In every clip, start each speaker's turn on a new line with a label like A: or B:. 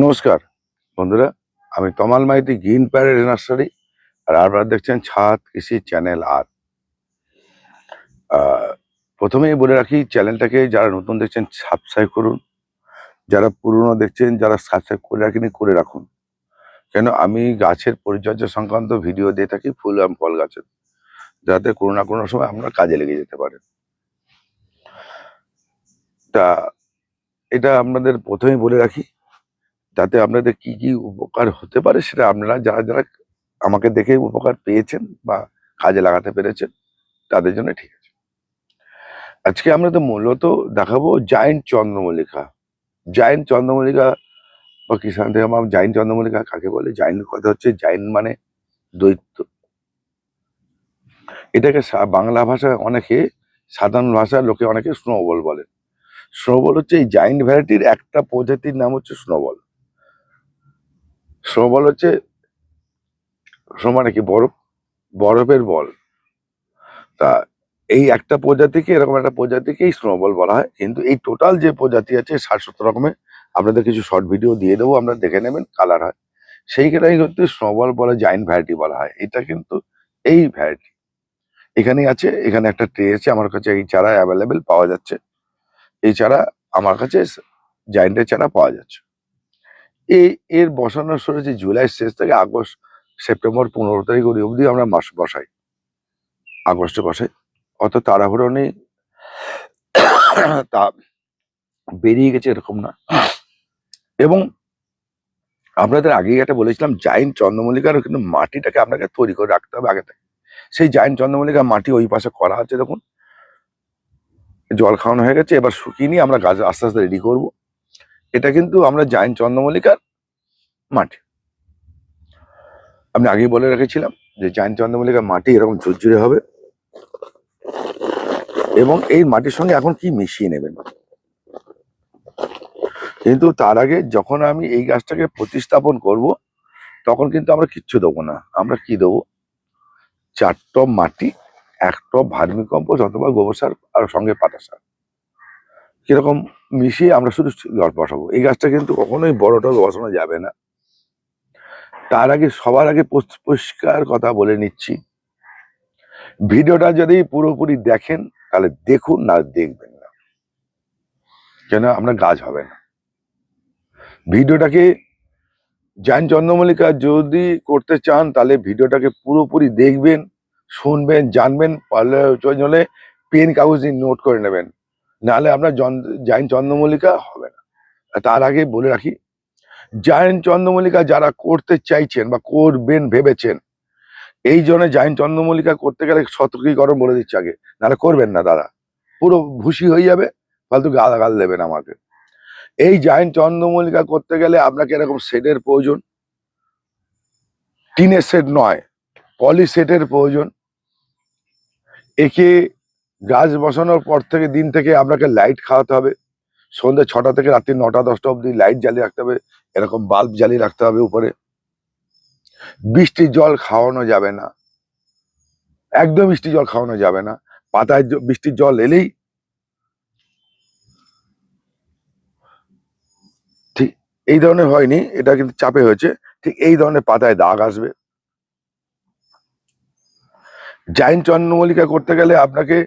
A: নমস্কার বন্ধুরা, আমি তমাল মাইতি, গ্রিন প্যারেড নার্সারি। আর আপনারা দেখছেন ছাদ কৃষি চ্যানেল। আর প্রথমেই বলে রাখি, চ্যানেলটাকে যারা নতুন দেখছেন সাবস্ক্রাইব করুন, যারা পুরনো দেখছেন, যারা সাবস্ক্রাইব করে রাখেনি করে রাখুন। কেন আমি গাছের পরিচর্যা সংক্রান্ত ভিডিও দিয়ে থাকি, ফুল এবং ফল গাছের, যাতে কোনো না কোনো সময় আপনার কাজে লেগে যেতে পারে। তা এটা আপনাদের প্রথমেই বলে রাখি, যাতে আপনাদের কি কি উপকার হতে পারে সেটা আপনারা যারা যারা আমাকে দেখে উপকার পেয়েছেন বা কাজে লাগাতে পেরেছেন তাদের জন্য ঠিক আছে। আজকে আমরা তো মূলত দেখাবো জায়েন্ট চন্দ্রমল্লিকা। জায়েন্ট চন্দ্রমল্লিকা বা কিষান থেকে জায়েন্ট চন্দ্রমল্লিকা কাকে বলে? জায়েন্ট কথা হচ্ছে, জায়েন্ট মানে দৈত্য। এটাকে বাংলা ভাষায় অনেকে, সাধারণ ভাষার লোকে অনেকে স্নোবল বলে। স্নোবল হচ্ছে এই জায়েন্ট ভ্যারাইটির একটা প্রজাতির নাম হচ্ছে স্নোবল। স্নোবল হচ্ছে স্নো মানে কি? বরফ, বরফের বল। তা এই একটা প্রজাতিকে, এরকম একটা প্রজাতিকেই স্নোবল বলা হয়। কিন্তু এই টোটাল যে প্রজাতি আছে 60-70 রকমের, আপনাদের কিছু শর্ট ভিডিও দিয়ে দেবো, আপনারা দেখে নেবেন, কালার হয়। সেইখানেই হচ্ছে স্নোবল বলা, জায়েন্ট ভ্যারাইটি বলা হয়। এটা কিন্তু এই ভ্যারাইটি এখানেই আছে। এখানে একটা ট্রে আছে আমার কাছে, এই চারা অ্যাভেলেবেল পাওয়া যাচ্ছে। এই চারা আমার কাছে জায়েন্টের চারা পাওয়া যাচ্ছে। এর বসানো শুরু হচ্ছে জুলাই শেষ থেকে আগস্ট, সেপ্টেম্বর 15 তারিখ অবধি আমরা মাস বসাই, আগস্টে বসাই। অত তাড়াহুড়ো নেই, তা বেরিয়ে গেছে এরকম না। এবং আপনাদের আগেই একটা বলেছিলাম, জায়েন্ট চন্দ্রমল্লিকার কিন্তু মাটিটাকে আপনাকে তৈরি করে রাখতে হবে আগে থেকে। সেই জায়েন্ট চন্দ্রমল্লিকার মাটি ওই পাশে করা আছে, দেখুন জল খাওয়ানো হয়ে গেছে। এবার শুকিয়ে নিয়ে আমরা গাছ আস্তে আস্তে রেডি করব। এটা কিন্তু আমরা জায়েন্ট চন্দ্রমল্লিকার মাটি। আমি আগেই বলে রেখেছিলাম যে জায়েন্ট চন্দ্রমল্লিকার মাটি এরকম ঝুরঝুরে হবে। এবং এই মাটির সঙ্গে এখন কি মিশিয়ে নেবেন, কিন্তু তার আগে যখন আমি এই গাছটাকে প্রতিস্থাপন করব, তখন কিন্তু আমরা কিচ্ছু দেবো না। আমরা কি দেবো? 4 টব মাটি, 1 টব ভার্মি কম্পোস্ট অথবা গোবর সার, আর সঙ্গে পাতা সার, কিরকম মিশিয়ে আমরা শুধু জল বসাবো। এই গাছটা কিন্তু কখনোই বড় টব বসানো যাবে না। তার আগে সবার আগে পরিষ্কার কথা বলে নিচ্ছি, ভিডিওটা যদি পুরোপুরি দেখেন তাহলে দেখুন, না দেখবেন না, কেন আপনার গাছ হবে না। ভিডিওটাকে জায়েন্ট চন্দ্রমল্লিকা যদি করতে চান তাহলে ভিডিওটাকে পুরোপুরি দেখবেন, শুনবেন, জানবেন, পারলে চলে পেন কাগজ দিয়ে নোট করে নেবেন, নাহলে আপনার জায়েন্ট চন্দ্রমল্লিকা হবে না। তার আগে বলে রাখি, জায়েন্ট চন্দ্রমল্লিকা যারা করতে চাইছেন বা করবেন ভেবেছেন, এই জন্য জায়েন্ট চন্দ্রমল্লিকা করতে গেলে সতর্কীকরণ বলে দিচ্ছে আগে, নাহলে করবেন না দাদা, পুরো ভুসি হয়ে যাবে, ফালতু গাল দেবেন আমাকে। এই জায়েন্ট চন্দ্রমল্লিকা করতে গেলে আপনাকে এরকম শেডের প্রয়োজন, টিনের শেড নয়, পলি সেটের প্রয়োজন। একে গাছ বসানোর পর থেকে দিন থেকে আপনাকে লাইট খাওয়াতে হবে। সন্ধ্যে 6টা থেকে রাত্রি 9টা-10টা অবধি লাইট জ্বালিয়ে রাখতে হবে, এরকম বাল্ব জ্বালিয়ে রাখতে হবে উপরে। বৃষ্টির জল খাওয়ানো যাবে না, একদম বৃষ্টির জল খাওয়ানো যাবে না। পাতায় বৃষ্টির জল এলেই ঠিক এই ধরনের হয়নি, এটা কিন্তু চাপে হয়েছে, ঠিক এই ধরনের পাতায় দাগ আসবে। জায়েন্ট চন্দ্রমল্লিকা করতে গেলে আপনাকে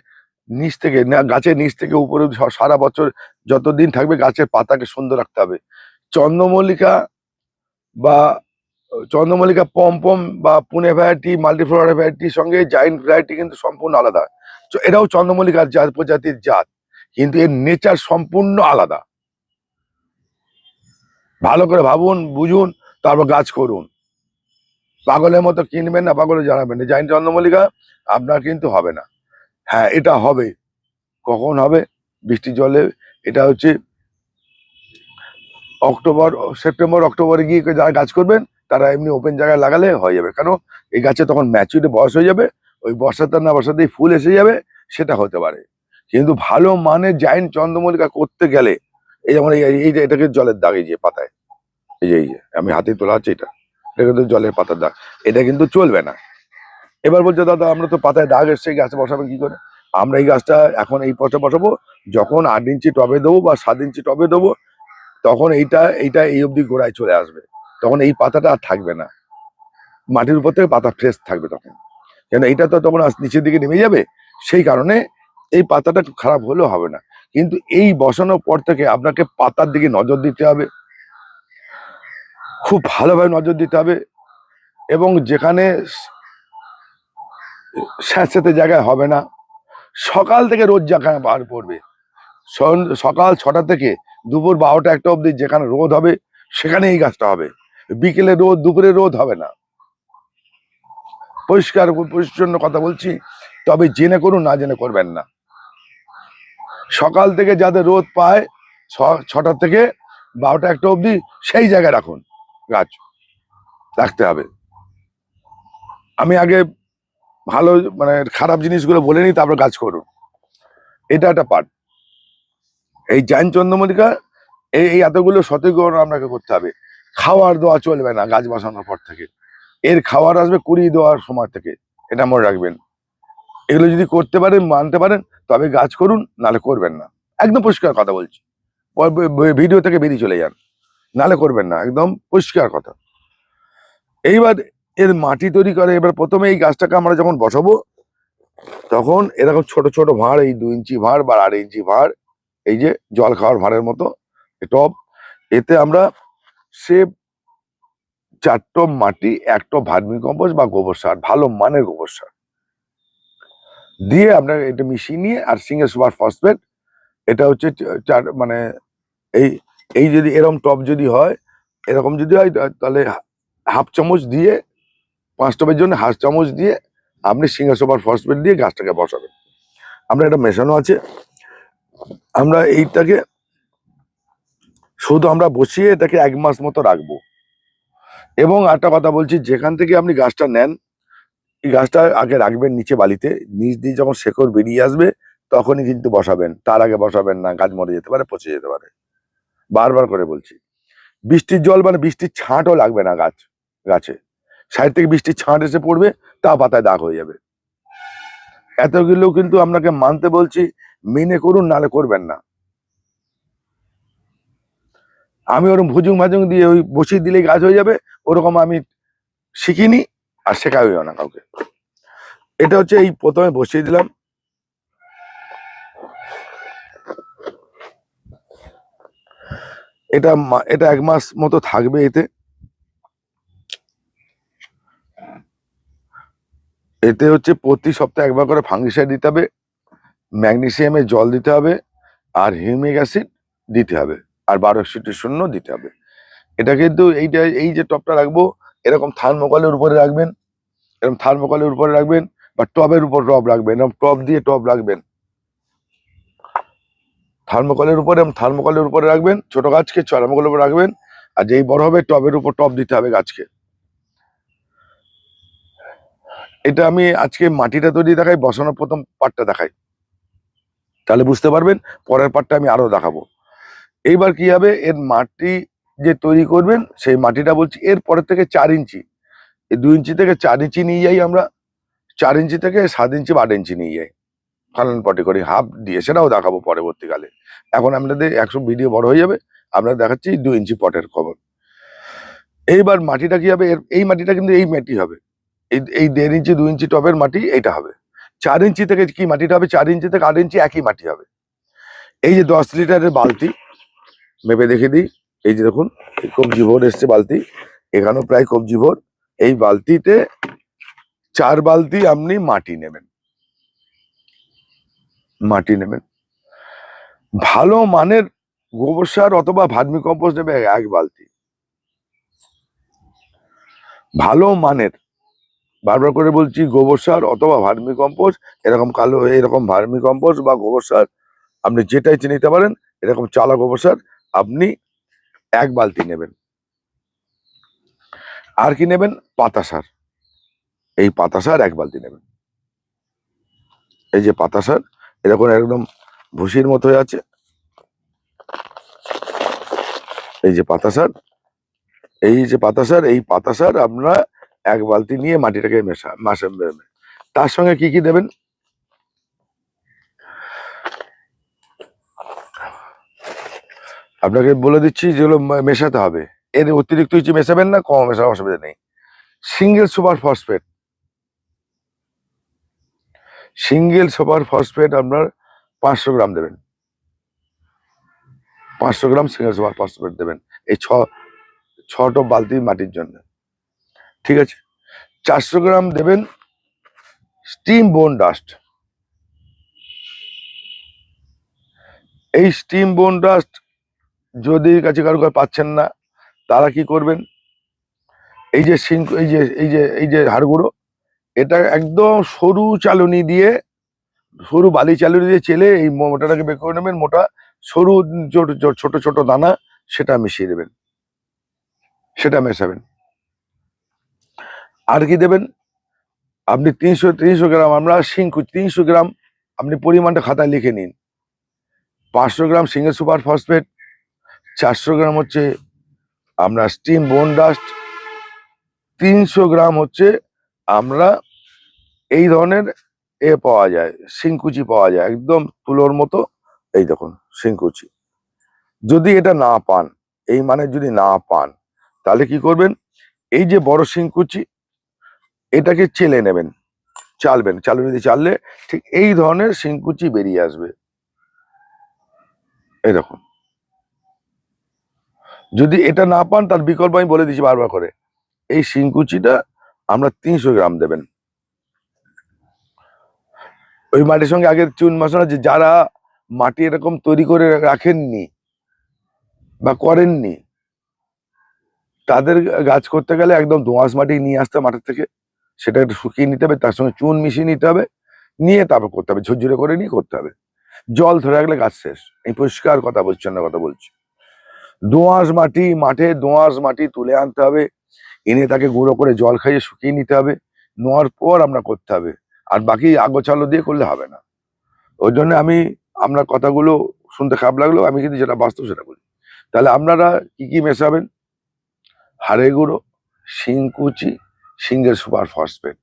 A: নিচ থেকে গাছের নিচ থেকে উপরে সারা বছর যতদিন থাকবে গাছের পাতাকে সুন্দর রাখতে হবে। চন্দ্রমল্লিকা বা চন্দ্রমল্লিকা পম বা পুনে ভ্যারাইটি, মাল্টিফ্লোরা ভ্যারাইটির সঙ্গে জায়েন্ট ভ্যারাইটি কিন্তু সম্পূর্ণ আলাদা। এটাও চন্দ্রমল্লিকার জাত, প্রজাতির জাত, কিন্তু এর নেচার সম্পূর্ণ আলাদা। ভালো করে ভাবুন, বুঝুন, তারপর গাছ করুন। পাগলের মতো কিনবেন না, পাগলে জানাবেন না। জায়েন্ট চন্দ্রমল্লিকা আপনার কিন্তু হবে না। হ্যাঁ, এটা হবে। কখন হবে? বৃষ্টির জলে। এটা হচ্ছে সেপ্টেম্বর অক্টোবরে গিয়ে যারা গাছ করবেন তারা এমনি ওপেন জায়গায় লাগালে হয়ে যাবে। কেন? এই গাছে তখন ম্যাচুরিটি বয়স হয়ে যাবে, ওই বর্ষাতে না বর্ষাতেই ফুল এসে যাবে, সেটা হতে পারে। কিন্তু ভালো মানের জায়েন্ট চন্দ্রমল্লিকা করতে গেলে, এই যেমন এই যে এটাকে জলের দাগ, এই যে পাতায়, এই যে আমি হাতে তোলা হচ্ছে, এটা কিন্তু জলের পাতার দাগ, এটা কিন্তু চলবে না। এবার বলছে দাদা আমরা তো পাতায় দাগ এসছে, গাছে বসাবেন কি করে? আমরা এই গাছটা এখন এই পথে বসাবো, যখন 8 ইঞ্চি টবে দেবো বা 7 ইঞ্চি টবে দেবো, তখন এইটা এইটা এই অবধি গোড়ায় চলে আসবে, তখন এই পাতাটা আর থাকবে না, মাটির উপর থেকে পাতা ফ্রেশ থাকবে তখন, কেন এইটা তো তখন নিচের দিকে নেমে যাবে, সেই কারণে এই পাতাটা একটু খারাপ হলেও হবে না। কিন্তু এই বসানোর পর থেকে আপনাকে পাতার দিকে নজর দিতে হবে, খুব ভালোভাবে নজর দিতে হবে, এবং যেখানে স্যাঁতস্যাঁতে জায়গায় হবে না, সকাল থেকে রোদ জায়গায় বার পড়বে, সকাল 6টা থেকে দুপুর 12টা 1টা অবধি যেখানে রোদ হবে সেখানে এই গাছটা হবে, বিকেলে রোদ দুপুরে রোদ হবে না। পরিষ্কার পরিচ্ছন্ন কথা বলছি, তবে জেনে করুন, না জেনে করবেন না। সকাল থেকে যাদের রোদ পায় 6টা থেকে 12টা 1টা অবধি সেই জায়গায় রাখুন, গাছ রাখতে হবে। আমি আগে ভালো মানে খারাপ জিনিসগুলো বলে নিই, তারপর গাছ করুন, এটা একটা পার্ট। এই জাইন চন্দ্রমল্লিকা এই এতগুলো সতর্কীকরণ আপনাকে করতে হবে। খাওয়ার দেওয়া চলবে না গাছ বসানোর পর থেকে, এর খাওয়ার আসবে কুড়ি দেওয়ার সময় থেকে, এটা মনে রাখবেন। এগুলো যদি করতে পারেন, মানতে পারেন, তবে গাছ করুন, নালে করবেন না। একদম পরিষ্কার কথা বলছি, ভিডিও থেকে বেরিয়ে চলে যান, নালে করবেন না, একদম পরিষ্কার কথা। এইবার এর মাটি তৈরি করে, এবার প্রথমে এই গাছটাকে আমরা যখন বসাবো তখন এরকম ছোট ছোট ভাঁড়, এই 2 ইঞ্চি ভাঁড় বা 2.5 ইঞ্চি ভাঁড়, এই যে জল খাওয়ার ভাঁড়ের মতো টব, এতে আমরা সে 4 টব মাটি, 1 টব ভার্মি কম্পোস্ট বা গোবর সার, ভালো মানের গোবর সার দিয়ে আমরা এটা মিশিয়ে নিয়ে, আর সিঙ্গেল সুপার ফসফেট, এটা হচ্ছে মানে এই এই যদি এরকম টব যদি হয়, এরকম যদি হয়, তাহলে হাফ চামচ দিয়ে, 5 টবের জন্য হাফ চামচ দিয়ে আপনি সিঙ্গেল সুপার ফসফেট দিয়ে গাছটাকে বসাবেন। আমরা এটা মেশানো আছে, আমরা এইটাকে শুধু আমরা বসিয়ে এটাকে 1 মাস মতো রাখবো। এবং একটা কথা বলছি, যেখান থেকে আপনি গাছটা নেন, এই গাছটা আগে রাখবেন নিচে বালিতে, নিচ দিয়ে যখন শেকড় বেরিয়ে আসবে তখনই কিন্তু বসাবেন, তার আগে বসাবেন না, গাছ মরে যেতে পারে, পচে যেতে পারে। বারবার করে বলছি, বৃষ্টির জল মানে বৃষ্টির ছাঁটও লাগবে না গাছে, সাইড থেকে বৃষ্টির ছাঁট এসে পড়বে, তা পাতায় দাগ হয়ে যাবে। এতগুলো কিন্তু আপনাকে মানতে বলছি, মেনে করুন, নালে করবেন না। আমি ওরকম ভুজুং ভাজুং দিয়ে ওই বসিয়ে দিলেই গাছ হয়ে যাবে, ওরকম আমি শিখিনি, আর শেখাবেও না কাউকে। এটা হচ্ছে এই প্রথমে বসিয়ে দিলাম, এটা 1 মাস মতো থাকবে। এতে হচ্ছে প্রতি সপ্তাহে একবার করে ফাঙ্গিসাইড দিতে হবে, ম্যাগনেসিয়ামের জল দিতে হবে, আর হিউমিক অ্যাসিড দিতে হবে, আর 1200 দিতে হবে। এটা কিন্তু এই যে টবটা রাখবো, এরকম থার্মোকলের উপরে রাখবেন, এরকম থার্মোকলের উপরে রাখবেন, বা টবের উপর টব রাখবেন, এরকম টব দিয়ে টব রাখবেন, থার্মোকলের উপরে রাখবেন, ছোট গাছকে থার্মোকলের উপর রাখবেন, আর যেই বড় হবে টবের উপর টব দিতে হবে গাছকে। এটা আমি আজকে মাটিটা তৈরি দেখাই, বসানোর প্রথম পার্টটা দেখাই, তাহলে বুঝতে পারবেন, পরের পার্টটা আমি আরো দেখাবো। এইবার কি হবে, এর মাটি যে তৈরি করবেন, সেই মাটিটা বলছি এর পরের থেকে 4 ইঞ্চি, এই 2 ইঞ্চি থেকে 4 ইঞ্চি নিয়ে যাই আমরা, 4 ইঞ্চি থেকে 7 ইঞ্চি বা 8 ইঞ্চি নিয়ে যাই, ফালান পটে করে হাফ দিয়ে, সেটাও দেখাবো পরবর্তীকালে। এখন আপনাদের 100 ভিডিও বড় হয়ে যাবে, আপনারা দেখাচ্ছি 2 ইঞ্চি পটের খবর। এইবার মাটিটা কি হবে, এই মাটিটা কিন্তু এই মাটি হবে, এই 1.5 ইঞ্চি 2 ইঞ্চি টবের মাটি এইটা হবে। 4 ইঞ্চি থেকে কি মাটিটা হবে, 4 ইঞ্চি থেকে 8 ইঞ্চি একই মাটি হবে। এই যে 10 লিটারের বালতি, মেপে দেখে দিই, এই যে দেখুন কবজি ভোর এসছে বালতি, এখানেও প্রায় কবজি ভোর। এই বালতিতে 4 বালতি আপনি মাটি নেবেন, ভালো মানের গোবর সার অথবা ভার্মি কম্পোস্ট নেবে 1 বালতি, ভালো মানের, বারবার করে বলছি, গোবর সার অথবা ভার্মি কম্পোস্ট, এরকম ভার্মি কম্পোস্ট বা গোবর সার আপনি যেটাই নিতে পারেন, এরকম চালা গোবর সার আপনি 1 বালতি নেবেন। আর কি নেবেন, পাতা সার, এই পাতা সার 1 বালতি নেবেন। এই যে পাতা সার, এরকম একদম ভুসির মতো হয়ে আছে, এই যে পাতা সার, এই পাতা সার আপনারা 1 বালতি নিয়ে মাটিটাকে মেশাবেন। তার সঙ্গে কি কি দেবেন, আপনাকে বলে দিচ্ছি যেগুলো মেশাতে হবে। এর অতিরিক্ত কিছু মেশাবেন না, কম মেশার অসুবিধা নেই। Single super phosphate, single super phosphate আপনার 500 গ্রাম দেবেন। 500 গ্রাম সিঙ্গেল সুপার ফসফেট দেবেন এই ছটো বালতি মাটির জন্য, ঠিক আছে। 400 গ্রাম দেবেন স্টিম বোন ডাস্ট। এই স্টিম বোন ডাস্ট যদি কাছে কারো পাচ্ছেন না, তারা কি করবেন, এই যে এই যে হাড় গুঁড়ো, এটা একদম সরু চালনি দিয়ে, সরু বালি চালনি দিয়ে চেলে এই মোটাটাকে বের করে নেবেন, মোটা সরু ছোট ছোট দানা, সেটা মিশিয়ে দেবেন, সেটা মেশাবেন। আর কি দেবেন, আপনি 300 গ্রাম, আমরা শিংকুচি 300 গ্রাম, আপনি পরিমাণটা খাতায় লিখে নিন। 500 গ্রাম সিঙ্গেল সুপার ফসফেট, 400 গ্রাম হচ্ছে আমরা স্টিম বোন ডাস্ট, 300 গ্রাম হচ্ছে আমরা এই ধরনের পাওয়া যায়, শিংকুচি পাওয়া যায় একদম তুলোর মতো, এই দেখুন শিংকুচি। যদি এটা না পান, এই মানে যদি না পান, তাহলে কি করবেন, এই যে বড় শিংকুচি, এটাকে চেলে নেবেন, চালবেন, চালুনি দিয়ে চাললে ঠিক এই ধরনের শিংকুচি বেরিয়ে আসবে, এই দেখুন। যদি এটা না পান, তার বিকল্প আমি বলে দিচ্ছি বারবার করে, এই শিংকুচিটা আমরা 300 গ্রাম দেবেন। ওই মাটির সঙ্গে আগের চুন মশলা, যে যারা মাটি এরকম তৈরি করে রাখেননি বা করেননি, তাদের গাছ করতে গেলে একদম দোআঁশ মাটি নিয়ে আসতে হবে মাটির থেকে, সেটা একটু শুকিয়ে নিতে হবে, তার সঙ্গে চুন মিশিয়ে নিতে হবে, নিয়ে তারপর করতে হবে, ঝুরঝুরে করে নিয়ে করতে হবে। জল ধরে রাখলে গাছ শেষ। এই পরিষ্কার কথা বলছি না, কথা বলছি। দোআঁশ মাটি, মাঠে দোআঁশ মাটি তুলে আনতে হবে, এনে তাকে গুঁড়ো করে জল খাইয়ে শুকিয়ে নিতে হবে, নোয়ার পর আমরা করতে হবে। আর বাকি আগোছালো দিয়ে করলে হবে না। ওই জন্য আমি আপনার কথাগুলো শুনতে খারাপ লাগলো, আমি কিন্তু যেটা বাস্তব সেটা বলি। তাহলে আপনারা কি কি মেশাবেন, হাড়ে গুঁড়ো, শিংকুচি, সিঙ্গেল সুপার ফসফেট,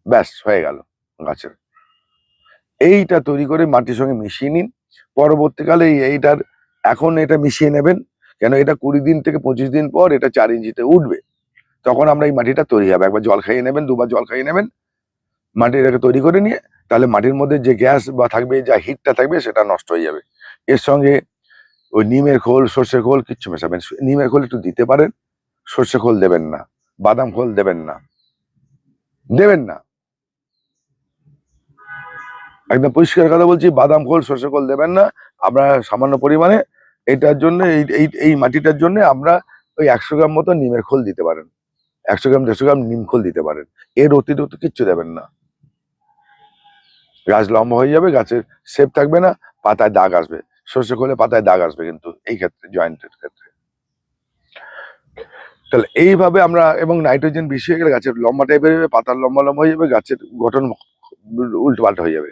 A: ব্যাস হয়ে গেল গাছের। এইটা তৈরি করে মাটির সঙ্গে মিশিয়ে নিন। পরবর্তীকালে এইটার, এখন এটা মিশিয়ে নেবেন, কেন এটা 20 দিন থেকে 25 দিন পর এটা 4 ইঞ্চিতে উঠবে, তখন আমরা এই মাটিটা তৈরি হবে। একবার জল খাইয়ে নেবেন, দুবার জল খাইয়ে নেবেন, মাটিটাকে তৈরি করে নিয়ে, তাহলে মাটির মধ্যে যে গ্যাস বা থাকবে, যা হিটটা থাকবে, সেটা নষ্ট হয়ে যাবে। এর সঙ্গে ওই নিমের খোল, সর্ষে খোল কিচ্ছু মেশাবেন, নিমের খোল একটু দিতে পারেন, সর্ষে খোল দেবেন না, বাদাম খোল দেবেন না, দেবেন না, একদম পরিষ্কার কথা বলছি, বাদাম খোল সর্ষে খোল দেবেন না। আমরা সামান্য পরিমাণে এটার জন্য, এই মাটিটার জন্য আমরা ওই 100 গ্রাম মতো নিমের খোল দিতে পারেন, 100 গ্রাম 150 গ্রাম নিম খোল দিতে পারেন। এর অতিরিক্ত কিচ্ছু দেবেন না। গাছ লম্বা হয়ে যাবে, গাছের শেপ থাকবে না, পাতায় দাগ আসবে, সর্ষে খোলে পাতায় দাগ আসবে, কিন্তু এই ক্ষেত্রে জয়েন্টের ক্ষেত্রে। তাহলে এইভাবে আমরা, এবং নাইট্রোজেন বেশি হয়ে গেলে গাছের লম্বা টাইপের হবে, পাতার লম্বা লম্বা হয়ে যাবে, গাছের গঠন উল্টো পাল্টা হয়ে যাবে।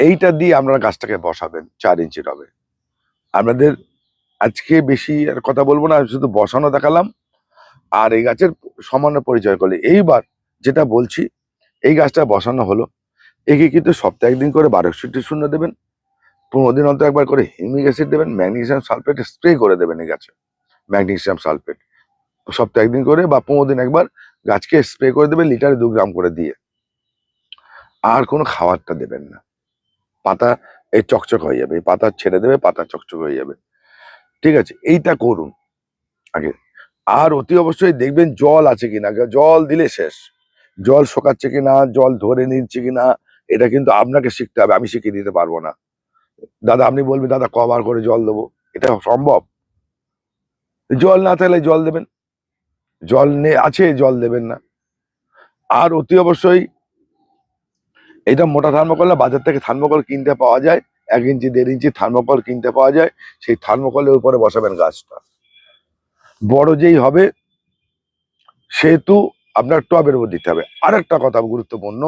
A: এইটা দিয়ে আপনারা গাছটাকে বসাবেন 4 ইঞ্চি টবে। আপনাদের আজকে বেশি আর কথা বলবো না, শুধু বসানো দেখালাম আর এই গাছের সামান্য পরিচয় করলে। এইবার যেটা বলছি, এই গাছটা বসানো হলো, একে কিন্তু সপ্তাহে 1 দিন করে 1200 দেবেন, 15 দিন অন্তর একবার করে হিউমিক অ্যাসিড দেবেন, ম্যাগনেসিয়াম সালফেট স্প্রে করে দেবেন এই গাছে, ম্যাগনেসিয়াম সালফেট সপ্তাহে 1 দিন করে বা 15 দিন একবার গাছকে স্প্রে করে দেবেন, লিটারে 2 গ্রাম করে দিয়ে। আর কোনো খাবারটা দেবেন না, পাতা এই চকচক হয়ে যাবে, এই পাতা ছেড়ে দেবে, পাতা চকচক হয়ে যাবে, ঠিক আছে। এইটা করুন আগে। আর অতি অবশ্যই দেখবেন জল আছে কিনা, জল দিলে শেষ, জল শোকাচ্ছে কিনা, জল ধরে নিচ্ছে কিনা, এটা কিন্তু আপনাকে শিখতে হবে, আমি শিখিয়ে দিতে পারবো না। দাদা আপনি বলবেন, দাদা কবার করে জল দেবো, এটা সম্ভব? জল না থাকলে জল দেবেন, জল আছে জল দেবেন না। আর অতি অবশ্যই এটা মোটা থার্মোকল না, বাজার থেকে থার্মোকল কিনতে পাওয়া যায়, 1 ইঞ্চি 1.5 ইঞ্চি থার্মোকল কিনতে পাওয়া যায়, সেই থার্মোকলের উপরে বসাবেন গাছটা। বড় যেই হবে সেহেতু আপনার টবের উপর দিতে হবে। আর একটা কথা গুরুত্বপূর্ণ,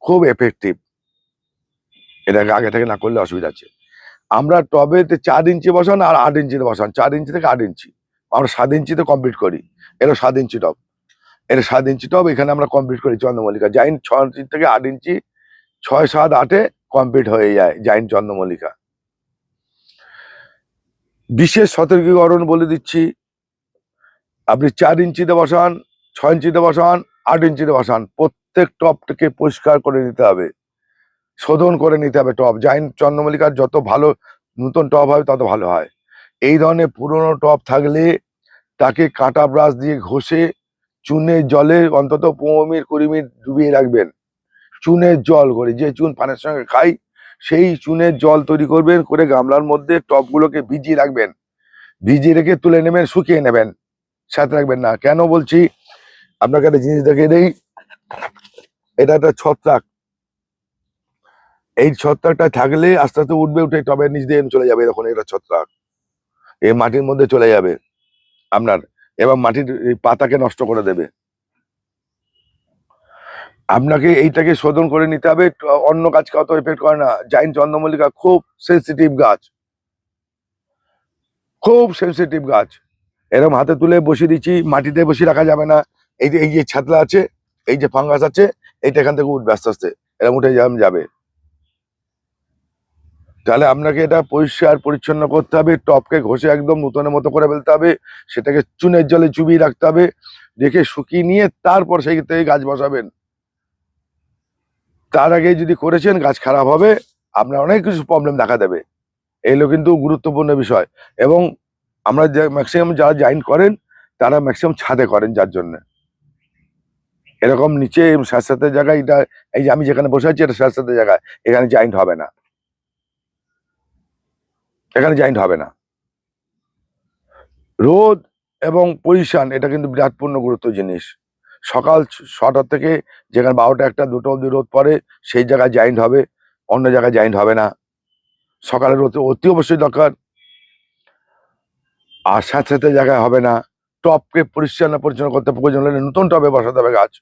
A: খুব এফেক্টিভ, এটাকে আগে থেকে না করলে অসুবিধা আছে। আমরা টবেতে 4 ইঞ্চি বসান আর 8 ইঞ্চিতে বসান, 4 ইঞ্চি থেকে 8 ইঞ্চি, আমরা 7 ইঞ্চিতে কমপ্লিট করি। এটা 7 ইঞ্চি টব, এটা 7 ইঞ্চি টব, এখানে আমরা কমপ্লিট করি চন্দ্রমল্লিকা জাইন্ট। 6 ইঞ্চি থেকে 8 ইঞ্চি, 6, 7, 8-এ কমপ্লিট হয়ে যায় জাইন্ট চন্দ্রমল্লিকা। বিশেষ সতর্কীকরণ বলে দিচ্ছি, আপনি 4 ইঞ্চিতে বসান, 6 ইঞ্চিতে বসান, 8 ইঞ্চিতে বসান, প্রত্যেক টপটাকে পরিষ্কার করে নিতে হবে, শোধন করে নিতে হবে। টপ জায়েন্ট চন্দ্রমল্লিকার যত ভালো নতুন টপ হবে তত ভালো হয়। এই ধরনের পুরনো টপ থাকলে তাকে কাঁটা ব্রাশ দিয়ে ঘষে চুনের জলে অন্তত 15 মিনিট 20 মিনিট ডুবিয়ে রাখবেন। চুনের জল করে, যে চুন পানের সঙ্গে খাই সেই চুনের জল তৈরি করবেন, করে গামলার মধ্যে টপগুলোকে ভিজিয়ে রাখবেন। ভিজিয়ে রেখে তুলে নেবেন, শুকিয়ে নেবেন, সাথে রাখবেন না। কেন বলছি, আপনাকে একটা জিনিস দেখিয়ে দেই। এটা একটা ছত্রাক, এই ছত্রাকটা থাকলে আস্তে আস্তে উঠবে, উঠে টবের নিচ দিয়ে চলে যাবে। দেখুন এটা ছত্রাক, এই মাটির মধ্যে চলে যাবে আপনার, এবং মাটির এই পাতাকে নষ্ট করে দেবে। আপনাকে এইটাকে শোধন করে নিতে হবে। অন্য গাছকে অত এফেক্ট করে না। জায়েন্ট চন্দ্রমল্লিকা খুব সেন্সিটিভ গাছ, খুব সেন্সিটিভ গাছ। এরকম হাতে তুলে বসিয়ে দিচ্ছি, মাটিতে বসিয়ে রাখা যাবে না। এই যে ছাতলা আছে, এই যে ফাঙ্গাস আছে, এইটা এখান থেকে উঠবে আস্তে আস্তে, এরকম উঠে যাবে। তাহলে আপনাকে এটা পরিষ্কার পরিচ্ছন্ন করতে হবে, টপকে ঘষে একদম নতুনের মতো করে ফেলতে হবে, সেটাকে চুনের জলে চুবিয়ে রাখতে হবে, রেখে শুকিয়ে নিয়ে তারপর সেই থেকে গাছ বসাবেন। তার আগে যদি করেছেন গাছ খারাপ হবে, আপনার অনেক কিছু প্রবলেম দেখা দেবে। এগুলো কিন্তু গুরুত্বপূর্ণ বিষয়। এবং আমরা যে ম্যাক্সিমাম যারা জয়েন করেন তারা ম্যাক্সিমাম ছাদে করেন, যার জন্য এরকম নিচে স্যাঁতস্যাঁতে জায়গায়, এটা এই যে আমি যেখানে বসে আছি এটা স্যাঁতস্যাঁতে জায়গায়, এখানে জয়েন্ট হবে না, এখানে জয়েন্ট হবে না। রোদ এবং পজিশন এটা কিন্তু বিরাটপূর্ণ গুরুত্ব জিনিস। সকাল 6টা থেকে যেখানে 12টা 1টা 2টো অব্দি রোদ পড়ে সেই জায়গায় জয়েন্ট হবে, অন্য জায়গায় জয়েন্ট হবে না। সকালের রোদ অতি অবশ্যই দরকার, আর স্যাঁতস্যাঁতে জায়গায় হবে না। টপকে পরিষ্কার পরিচ্ছন্ন করতে প্রয়োজন হলে নতুন টবে বসাতে হবে গাছ।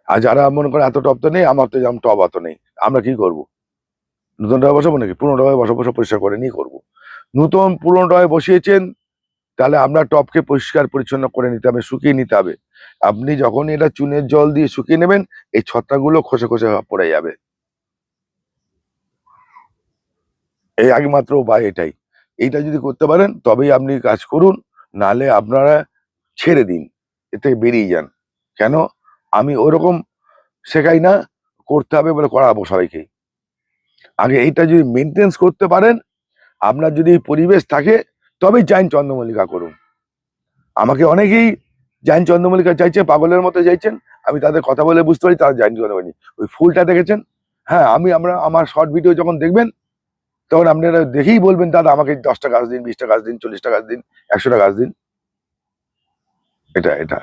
A: আর যারা মনে করে এত টব তো নেই, আমার তো যেমন টব অত নেই, আমরা কি করব? নতুন টবে বসাবো নাকি? পুরোনো টবে বসাবো, পরিষ্কার করে নিয়ে করবো। নতুন পুরোনো টবে বসিয়েছেন, তাহলে আপনার টপকে পরিষ্কার পরিচ্ছন্ন করে নিতে হবে, শুকিয়ে নিতে হবে। আপনি যখন এটা চুনের জল দিয়ে শুকিয়ে নেবেন, এই ছত্রাকগুলো খসে খসে পড়ে যাবে। এই একমাত্র উপায় এটাই। এইটা যদি করতে পারেন তবেই আপনি কাজ করুন, নালে আপনারা ছেড়ে দিন, এতে বেরিয়ে যান। কেন? আমি ওরকম শেখাই না, করতে হবে বলে করাবো সবাইকে। আগে এইটা যদি মেনটেন্স করতে পারেন, আপনার যদি পরিবেশ থাকে, তবেই জায়েন্ট চন্দ্রমল্লিকা করুন। আমাকে অনেকেই জায়েন্ট চন্দ্রমল্লিকা চাইছে, পাগলের মতো চাইছেন। আমি তাদের কথা বলে বুঝতে পারি তারা জায়েন্ট চন্দ্রমল্লিকা। ওই ফুলটা দেখেছেন? হ্যাঁ, আমরা আমার শর্ট ভিডিও যখন দেখবেন তখন আপনারা দেখেই বলবেন, দাদা আমাকে 10টা গাছ দিন, 20টা গাছ দিন, 40টা গাছ দিন, 100টা গাছ দিন। এটা এটা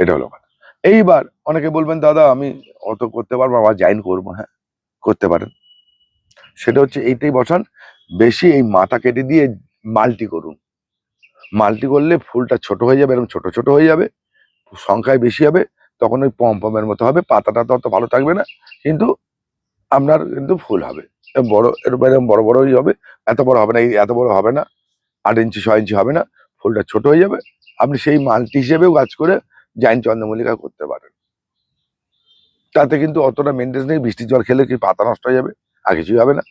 A: এটা হলো কথা। এইবার অনেকে বলবেন, দাদা আমি অত করতে পারবো, আবার জয়েন করবো। হ্যাঁ, করতে পারেন। সেটা হচ্ছে এইটাই বসান, বেশি এই মাথা কেটে দিয়ে মাল্টি করুন। মাল্টি করলে ফুলটা ছোট হয়ে যাবে, এরকম ছোট ছোট হয়ে যাবে, সংখ্যায় বেশি হবে, তখন ওই পমের মতো হবে। পাতাটা তো অত ভালো থাকবে না, কিন্তু আপনার কিন্তু ফুল হবে বড়, এরকম বড় বড়ই হবে। এত বড় হবে না, এই এত বড় হবে না, 8 ইঞ্চি 6 ইঞ্চি হবে না, ফুলটা ছোট হয়ে যাবে। আপনি সেই মাল্টি হিসেবেও গাছ করে জায়েন্ট চন্দ্রমল্লিকা করতে পারেন। তাতে কিন্তু অতটা মেনটেন্স নেই। বৃষ্টির জল খেলে কি পাতা নষ্ট হয়ে যাবে, আর কিছুই হবে না।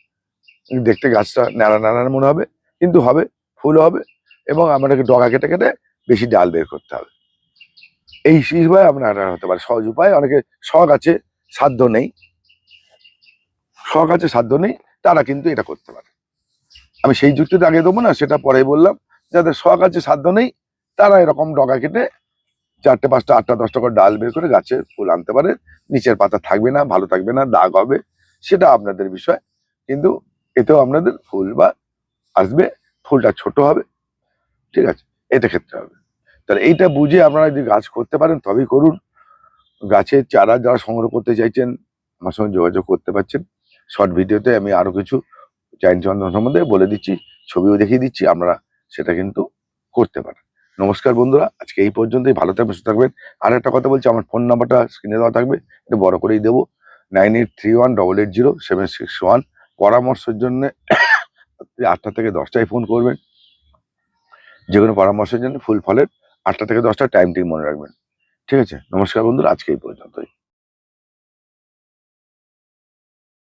A: দেখতে গাছটা ন্যাড়া ন্যাড়া মনে হবে, কিন্তু হবে, ফুল হবে। এবং আমাদেরকে ডগা কেটে কেটে বেশি ডাল বের করতে হবে। এই হিসেবে আপনার হতে পারে সহজ উপায়। অনেকে শখ আছে, সাধ্য নেই, শখ আছে সাধ্য নেই, তারা কিন্তু এটা করতে পারে। আমি সেই যুক্তিটা আগে দেবো না, সেটা পরে বললাম। যাদের শখ আছে সাধ্য নেই, তারা এরকম ডগা কেটে 4টে 5টা 8টা 10টা করে ডাল বের করে গাছে ফুল আনতে পারে। নিচের পাতা থাকবে না, ভালো থাকবে না, দাগ হবে, সেটা আপনাদের বিষয়। কিন্তু এতেও আপনাদের ফুল বা আসবে, ফুলটা ছোট হবে, ঠিক আছে? এটা ক্ষেত্রে হবে। তাহলে এইটা বুঝে আপনারা যদি গাছ করতে পারেন তবেই করুন। গাছের চারা যারা সংগ্রহ করতে চাইছেন আমার সঙ্গে যোগাযোগ করতে পারছেন। শর্ট ভিডিওতে আমি আরো কিছু জায়েন্ট চন্দন সম্বন্ধে বলে দিচ্ছি, ছবিও দেখিয়ে দিচ্ছি, আপনারা সেটা কিন্তু করতে পারেন। নমস্কার বন্ধুরা, আজকে এই পর্যন্তই। ভালো থাকবেন, সুস্থ থাকবেন। আর একটা কথা বলছি, আমার ফোন নাম্বারটা স্ক্রিনে দেওয়া থাকবে, একটু বড় করেই দেবো, 9831880761। পরামর্শের জন্য 8টা থেকে 10টায় ফোন করবেন। যে কোনো পরামর্শের জন্য ফুল ফলের 8টা থেকে 10টা টাইমটি মনে রাখবেন। ঠিক আছে? নমস্কার বন্ধুরা, আজকে এই পর্যন্তই।